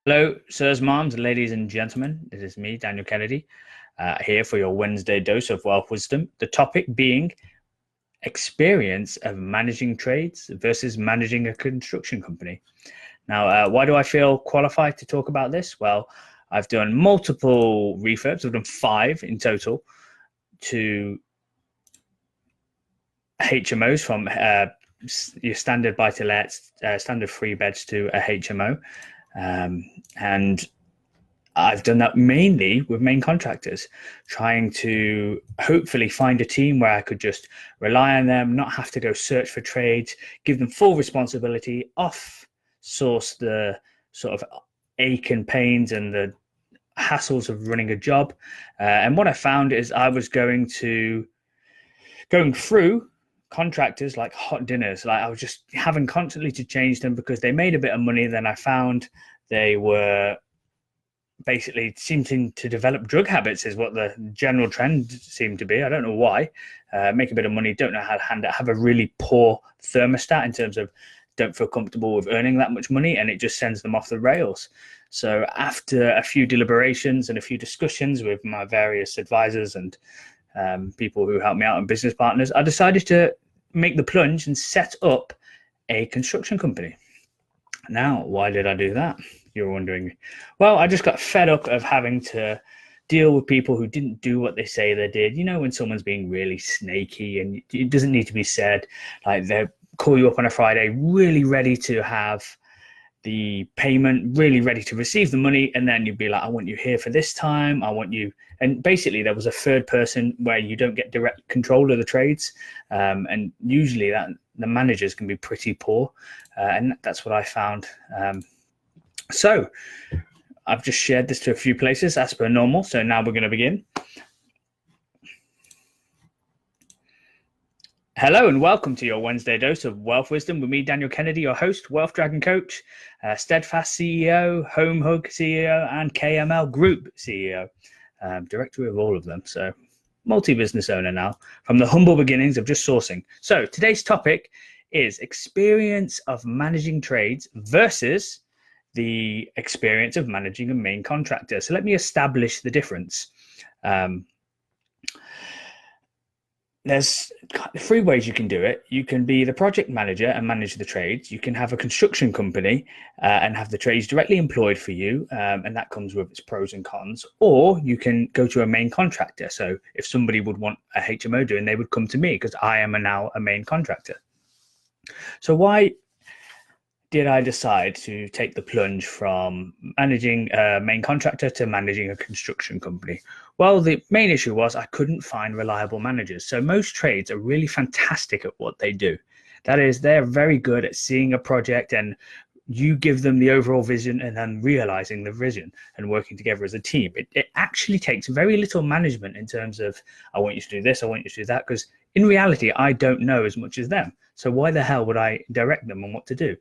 Hello, sirs, moms, ladies, and gentlemen. This is me, Daniel Kennedy, here for your Wednesday dose of wealth wisdom. The topic being experience of managing trades versus managing a construction company. Now, why do I feel qualified to talk about this? Well, I've done multiple refurbs. I've done 5 in total to HMOs from your standard buy-to-let, standard 3 beds to a HMO. And I've done that mainly with main contractors, trying to hopefully find a team where I could just rely on them, not have to go search for trades, give them full responsibility, off source the sort of ache and pains and the hassles of running a job. And what I found is I was going through contractors like hot dinners. Like I was just having constantly to change them because they made a bit of money. Then I found they were basically seeming to develop drug habits is what the general trend seemed to be. I don't know why. Make a bit of money, don't know how to handle it, have a really poor thermostat in terms of don't feel comfortable with earning that much money, and it just sends them off the rails. So after a few deliberations and a few discussions with my various advisors and people who help me out and business partners, I decided to make the plunge and set up a construction company. Now, why did I do that? You're wondering. Well, I just got fed up of having to deal with people who didn't do what they say they did. You know, when someone's being really snaky and it doesn't need to be said, like they call you up on a Friday, really ready to have the payment, really ready to receive the money, and then you'd be like, I want you here for this time, I want you. And basically there was a third person where you don't get direct control of the trades, and usually that the managers can be pretty poor, and that's what I found. So I've just shared this to a few places as per normal, so now we're going to begin. Hello and welcome to your Wednesday dose of wealth wisdom with me, Daniel Kennedy, your host, Wealth Dragon Coach, Steadfast CEO, Home Hug CEO, and KML Group CEO, director of all of them. So multi-business owner now, from the humble beginnings of just sourcing. So today's topic is experience of managing trades versus the experience of managing a main contractor. So let me establish the difference. There's 3 ways you can do it. You can be the project manager and manage the trades. You can have a construction company and have the trades directly employed for you, and that comes with its pros and cons. Or you can go to a main contractor. So if somebody would want a HMO doing, they would come to me because I am now a main contractor. So why did I decide to take the plunge from managing a main contractor to managing a construction company? Well, the main issue was I couldn't find reliable managers. So most trades are really fantastic at what they do. That is, they're very good at seeing a project and you give them the overall vision and then realizing the vision and working together as a team. It actually takes very little management in terms of, I want you to do this, I want you to do that, because in reality, I don't know as much as them. So why the hell would I direct them on what to do?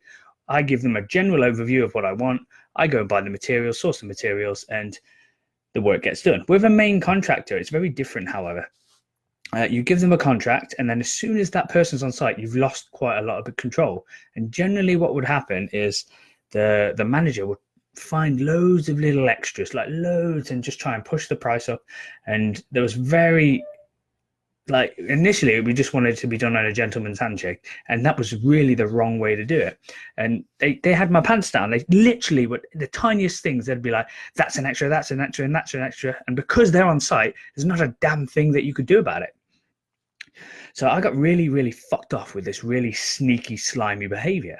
I give them a general overview of what I want. I go and buy the materials, source the materials, and the work gets done. With a main contractor, it's very different, however. You give them a contract, and then as soon as that person's on site, you've lost quite a lot of control. And generally what would happen is the manager would find loads of little extras, like loads, and just try and push the price up. And there was initially we just wanted it to be done on a gentleman's handshake, and that was really the wrong way to do it. And they had my pants down. They literally would, the tiniest things, they'd be like, that's an extra, that's an extra, and that's an extra. And because they're on site, there's not a damn thing that you could do about it. So I got really, really fucked off with this really sneaky, slimy behavior.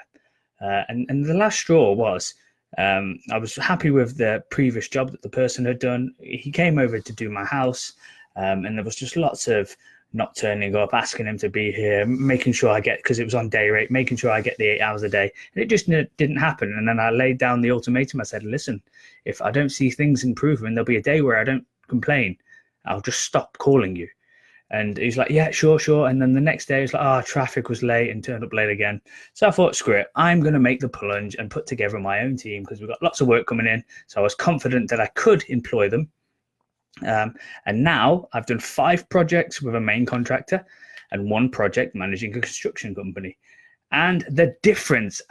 And the last straw was, I was happy with the previous job that the person had done. He came over to do my house, and there was just lots of not turning up, asking him to be here, making sure I get, because it was on day rate, making sure I get the 8 hours a day. And it just didn't happen. And then I laid down the ultimatum. I said, listen, if I don't see things improving, there'll be a day where I don't complain. I'll just stop calling you. And he's like, yeah, sure. And then the next day, it's like, traffic was late, and turned up late again. So I thought, screw it. I'm going to make the plunge and put together my own team because we've got lots of work coming in. So I was confident that I could employ them. And now I've done 5 projects with a main contractor and 1 project managing a construction company. And the difference,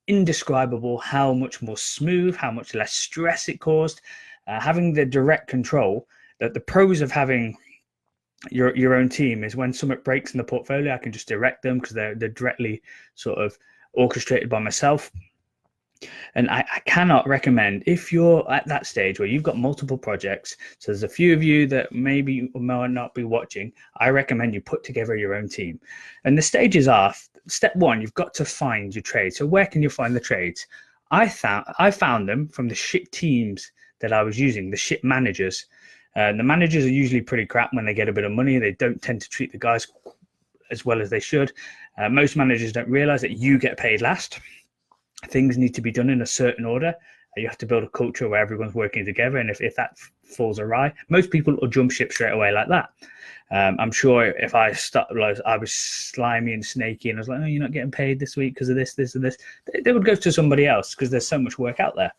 indescribable how much more smooth, how much less stress it caused. Having the direct control, that the pros of having your own team is when something breaks in the portfolio, I can just direct them because they're directly sort of orchestrated by myself. And I cannot recommend, if you're at that stage where you've got multiple projects, so there's a few of you that maybe may not be watching, I recommend you put together your own team. And the stages are, step one, you've got to find your trades. So where can you find the trades? I found them from the ship teams that I was using, the ship managers. The managers are usually pretty crap when they get a bit of money. They don't tend to treat the guys as well as they should. Most managers don't realize that you get paid last. Things need to be done in a certain order. You have to build a culture where everyone's working together. And if that falls awry, most people will jump ship straight away like that. I'm sure if I was slimy and snaky and I was like, oh, you're not getting paid this week because of this, this, and this, they would go to somebody else because there's so much work out there.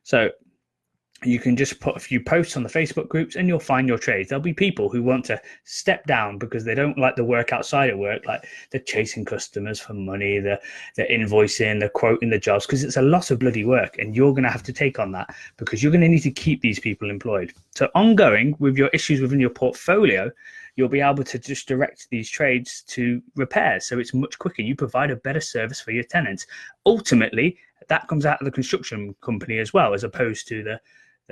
So you can just put a few posts on the Facebook groups and you'll find your trades. There'll be people who want to step down because they don't like the work outside of work, like they're chasing customers for money, they're invoicing, they're quoting the jobs, because it's a lot of bloody work and you're going to have to take on that because you're going to need to keep these people employed. So ongoing with your issues within your portfolio, you'll be able to just direct these trades to repairs. So it's much quicker. You provide a better service for your tenants. Ultimately, that comes out of the construction company as well, as opposed to the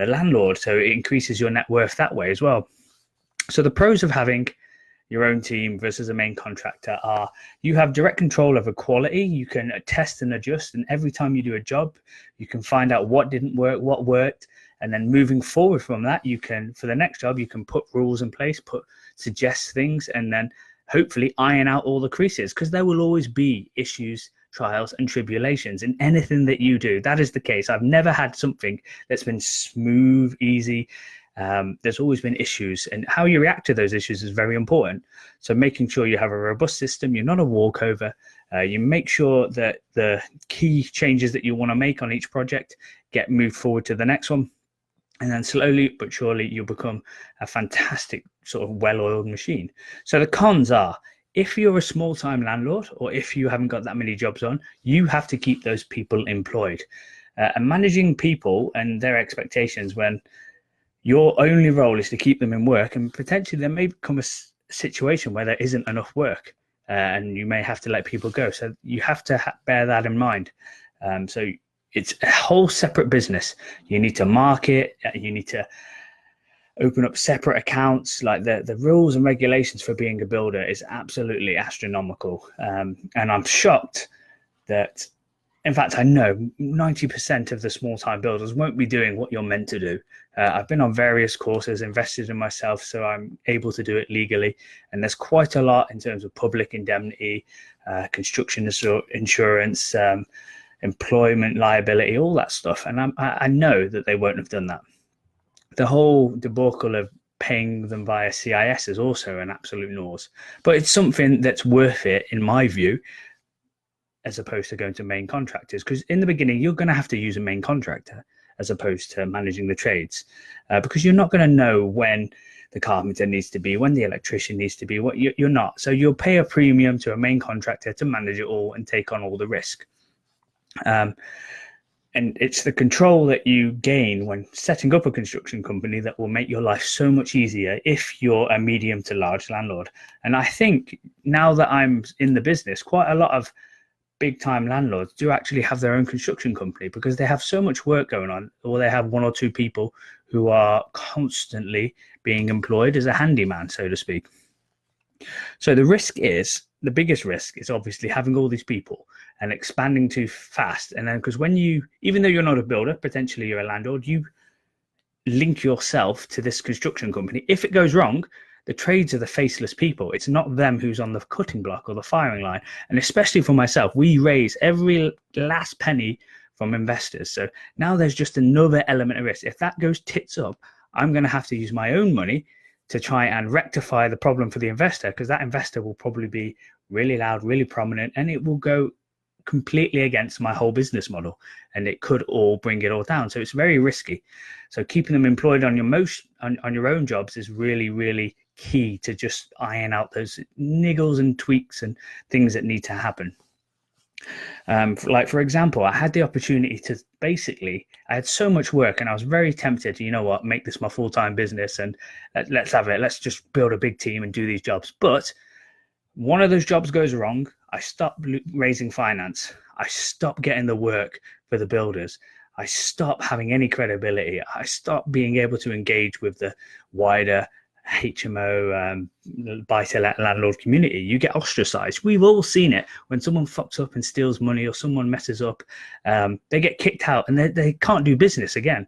landlord. So it increases your net worth that way as well. So the pros of having your own team versus a main contractor are you have direct control over quality. You can test and adjust. And every time you do a job, you can find out what didn't work, what worked. And then moving forward from that, you can, for the next job, you can put rules in place, suggest things, and then hopefully iron out all the creases, because there will always be issues, trials and tribulations in anything that you do. That is the case. I've never had something that's been smooth, easy. There's always been issues, and how you react to those issues is very important. So making sure you have a robust system, you're not a walkover. You make sure that the key changes that you want to make on each project get moved forward to the next one. And then slowly but surely you'll become a fantastic sort of well-oiled machine. So the cons are, if you're a small-time landlord or if you haven't got that many jobs on, you have to keep those people employed. And managing people and their expectations when your only role is to keep them in work, and potentially there may become a situation where there isn't enough work and you may have to let people go. So you have to bear that in mind. So it's a whole separate business. You need to market, you need to open up separate accounts. Like the rules and regulations for being a builder is absolutely astronomical. And I'm shocked that, in fact, I know 90% of the small time builders won't be doing what you're meant to do. I've been on various courses, invested in myself, so I'm able to do it legally. And there's quite a lot in terms of public indemnity, construction insurance, employment liability, all that stuff. And I know that they won't have done that. The whole debacle of paying them via CIS is also an absolute nose, but it's something that's worth it in my view, as opposed to going to main contractors, because in the beginning you're going to have to use a main contractor as opposed to managing the trades, because you're not going to know when the carpenter needs to be, when the electrician needs to be, what you're not. So you'll pay a premium to a main contractor to manage it all and take on all the risk. And it's the control that you gain when setting up a construction company that will make your life so much easier if you're a medium to large landlord. And I think now that I'm in the business, quite a lot of big time landlords do actually have their own construction company because they have so much work going on, or they have one or two people who are constantly being employed as a handyman, so to speak. So the biggest risk is obviously having all these people and expanding too fast. And then, because even though you're not a builder, potentially you're a landlord, you link yourself to this construction company. If it goes wrong, the trades are the faceless people. It's not them who's on the cutting block or the firing line. And especially for myself, we raise every last penny from investors. So now there's just another element of risk. If that goes tits up, I'm going to have to use my own money to try and rectify the problem for the investor, because that investor will probably be really loud, really prominent, and it will go completely against my whole business model, and it could all bring it all down. So it's very risky. So keeping them employed on your own jobs is really, really key to just iron out those niggles and tweaks and things that need to happen. Like, for example, I had the opportunity to basically, I had so much work and I was very tempted to, you know what, make this my full-time business and let's have it. Let's just build a big team and do these jobs. But one of those jobs goes wrong. I stop raising finance. I stop getting the work for the builders. I stop having any credibility. I stop being able to engage with the wider HMO buy-to-let landlord community. You get ostracized. We've all seen it when someone fucks up and steals money or someone messes up. They get kicked out and they can't do business again.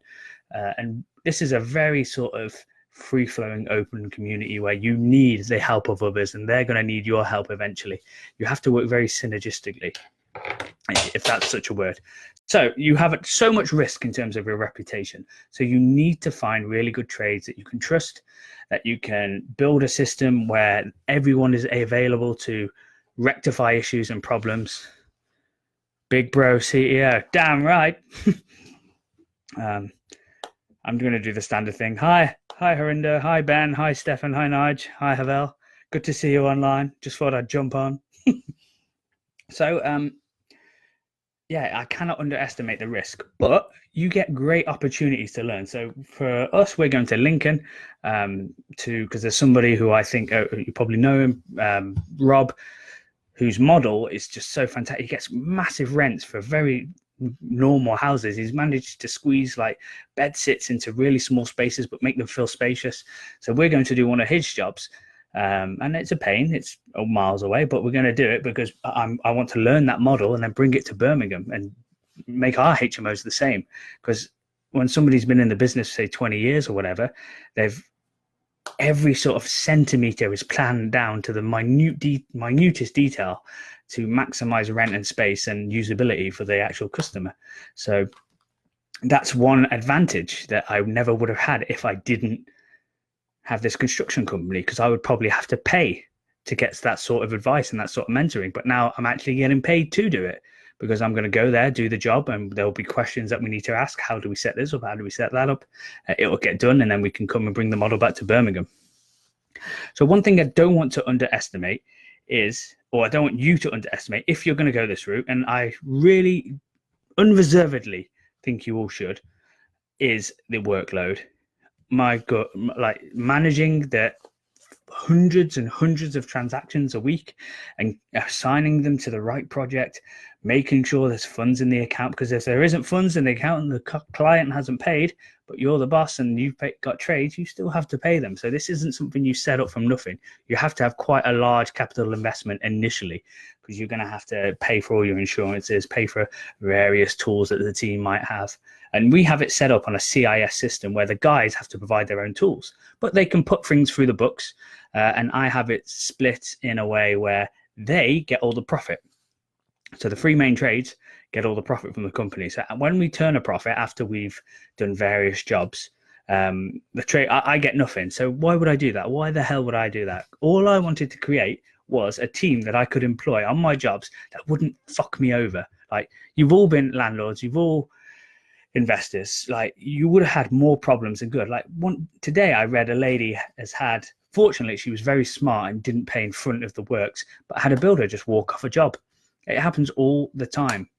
And this is a very sort of free-flowing open community where you need the help of others and they're going to need your help eventually. You have to work very synergistically, if that's such a word. So you have so much risk in terms of your reputation. So you need to find really good trades that you can trust, that you can build a system where everyone is available to rectify issues and problems. Big bro CEO, damn right. I'm going to do the standard thing. Hi Harinder, hi Ben, hi Stefan, hi Nige, hi Havel. Good to see you online. Just thought I'd jump on. So, yeah, I cannot underestimate the risk, but you get great opportunities to learn. So for us, we're going to Lincoln because there's somebody who I think you probably know him, Rob, whose model is just so fantastic. He gets massive rents for very normal houses. He's managed to squeeze like bed sits into really small spaces, but make them feel spacious. So we're going to do one of his jobs. And it's a pain, it's miles away, but we're going to do it because I want to learn that model and then bring it to Birmingham and make our HMOs the same. Because when somebody's been in the business, say 20 years or whatever, every sort of centimetre is planned down to the minutest detail to maximize rent and space and usability for the actual customer. So that's one advantage that I never would have had if I didn't have this construction company, because I would probably have to pay to get that sort of advice and that sort of mentoring. But now I'm actually getting paid to do it because I'm going to go there, do the job, and there'll be questions that we need to ask. How do we set this up? How do we set that up? It will get done, and then we can come and bring the model back to Birmingham. So one thing I don't want to underestimate is, or I don't want you to underestimate if you're going to go this route, and I really unreservedly think you all should, is the workload. My God, like managing the hundreds and hundreds of transactions a week and assigning them to the right project, making sure there's funds in the account, because if there isn't funds in the account and the client hasn't paid, but you're the boss and you've got trades, you still have to pay them. So this isn't something you set up from nothing. You have to have quite a large capital investment initially, because you're going to have to pay for all your insurances, pay for various tools that the team might have. And we have it set up on a CIS system where the guys have to provide their own tools, but they can put things through the books. And I have it split in a way where they get all the profit. So the three main trades get all the profit from the company. So when we turn a profit after we've done various jobs, the trade, I get nothing. So why would I do that? Why the hell would I do that? All I wanted to create was a team that I could employ on my jobs that wouldn't fuck me over. Like, you've all been landlords, you've all investors, like, you would have had more problems than good. Like, today I read a lady has had, fortunately she was very smart and didn't pay in front of the works, but had a builder just walk off a job. It happens all the time.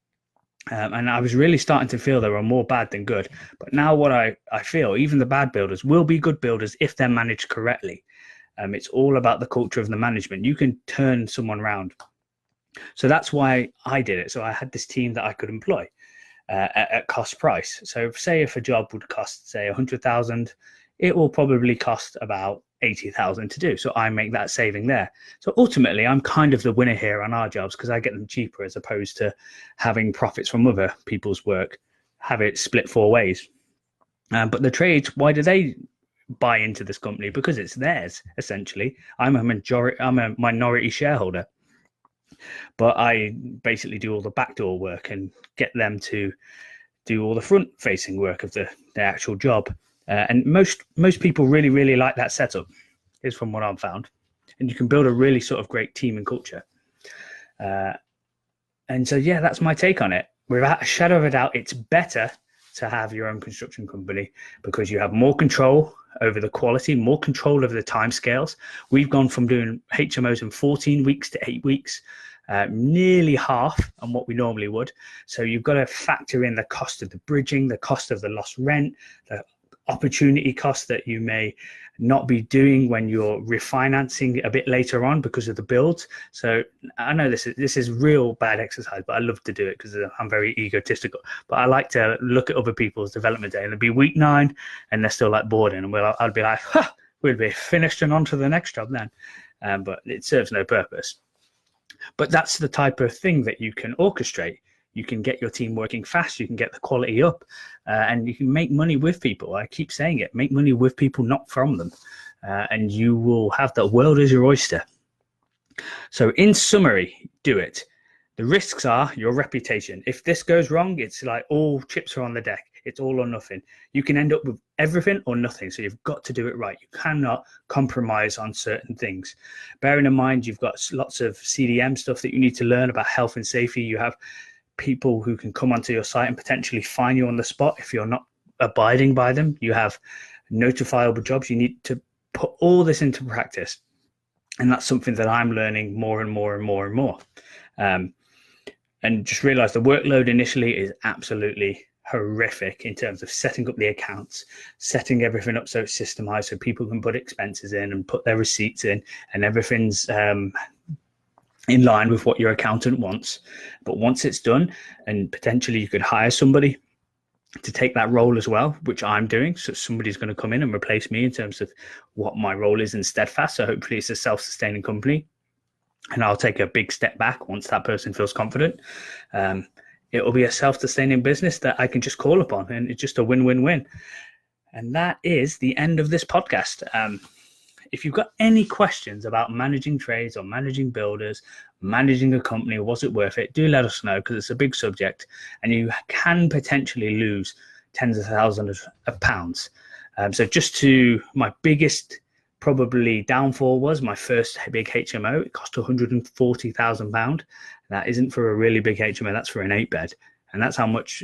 And I was really starting to feel there were more bad than good. But now what I feel, even the bad builders will be good builders if they're managed correctly. It's all about the culture of the management. You can turn someone around. So that's why I did it. So I had this team that I could employ at cost price. So say if a job would cost, say, 100,000, it will probably cost about 80,000 to do. So I make that saving there. So ultimately, I'm kind of the winner here on our jobs because I get them cheaper as opposed to having profits from other people's work, have it split four ways. But the trades, why do they buy into this company? Because it's theirs, essentially. I'm a minority shareholder, but I basically do all the backdoor work and get them to do all the front-facing work of the actual job. And most people really, really like that setup, is from what I've found. And you can build a really sort of great team and culture. And so, yeah, that's my take on it. Without a shadow of a doubt, it's better to have your own construction company because you have more control over the quality, more control over the timescales. We've gone from doing HMOs in 14 weeks to 8 weeks. nearly half on what we normally would. So you've got to factor in the cost of the bridging, the cost of the lost rent, the opportunity cost that you may not be doing when you're refinancing a bit later on because of the builds. So I know this is real bad exercise, but I love to do it because I'm very egotistical. But I like to look at other people's development day, and it'll be week 9 and they're still like boarding, and I'd be like, we'll be finished and on to the next job then. But it serves no purpose. But that's the type of thing that you can orchestrate. You can get your team working fast, you can get the quality up, and you can make money with people. I keep saying it, make money with people, not from them. And you will have the world as your oyster. So in summary, do it. The risks are your reputation. If this goes wrong, it's like all chips are on the deck. It's all or nothing. You can end up with everything or nothing. So you've got to do it right. You cannot compromise on certain things. Bearing in mind, you've got lots of CDM stuff that you need to learn about health and safety. You have people who can come onto your site and potentially fine you on the spot if you're not abiding by them. You have notifiable jobs. You need to put all this into practice. And that's something that I'm learning more and more and more and more. And just realize the workload initially is absolutely horrific in terms of setting up the accounts, setting everything up so it's systemized so people can put expenses in and put their receipts in, and everything's in line with what your accountant wants. But once it's done, and potentially you could hire somebody to take that role as well, which I'm doing. So somebody's going to come in and replace me in terms of what my role is in Steadfast. So hopefully it's a self-sustaining company, and I'll take a big step back once that person feels confident. It will be a self-sustaining business that I can just call upon, and it's just a win-win-win. And that is the end of this podcast. If you've got any questions about managing trades or managing builders, managing a company, was it worth it? Do let us know, because it's a big subject and you can potentially lose tens of thousands of pounds. So just to my biggest probably downfall was my first big HMO. It cost £140,000. That isn't for a really big HMO. That's for an 8-bed. And that's how much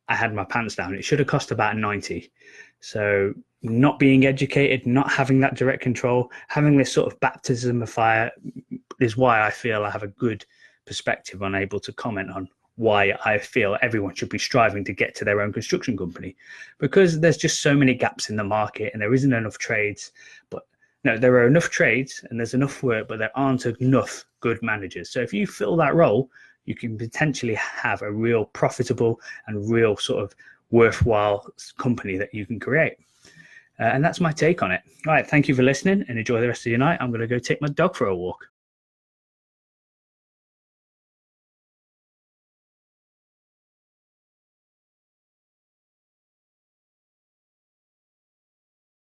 I had my pants down. It should have cost about 90. So not being educated, not having that direct control, having this sort of baptism of fire is why I feel I have a good perspective on able to comment on why I feel everyone should be striving to get to their own construction company, because there's just so many gaps in the market and there isn't enough trades. But no, there are enough trades and there's enough work, but there aren't enough good managers. So if you fill that role, you can potentially have a real profitable and real sort of worthwhile company that you can create. And that's my take on it. All right, thank you for listening and enjoy the rest of your night. I'm going to go take my dog for a walk.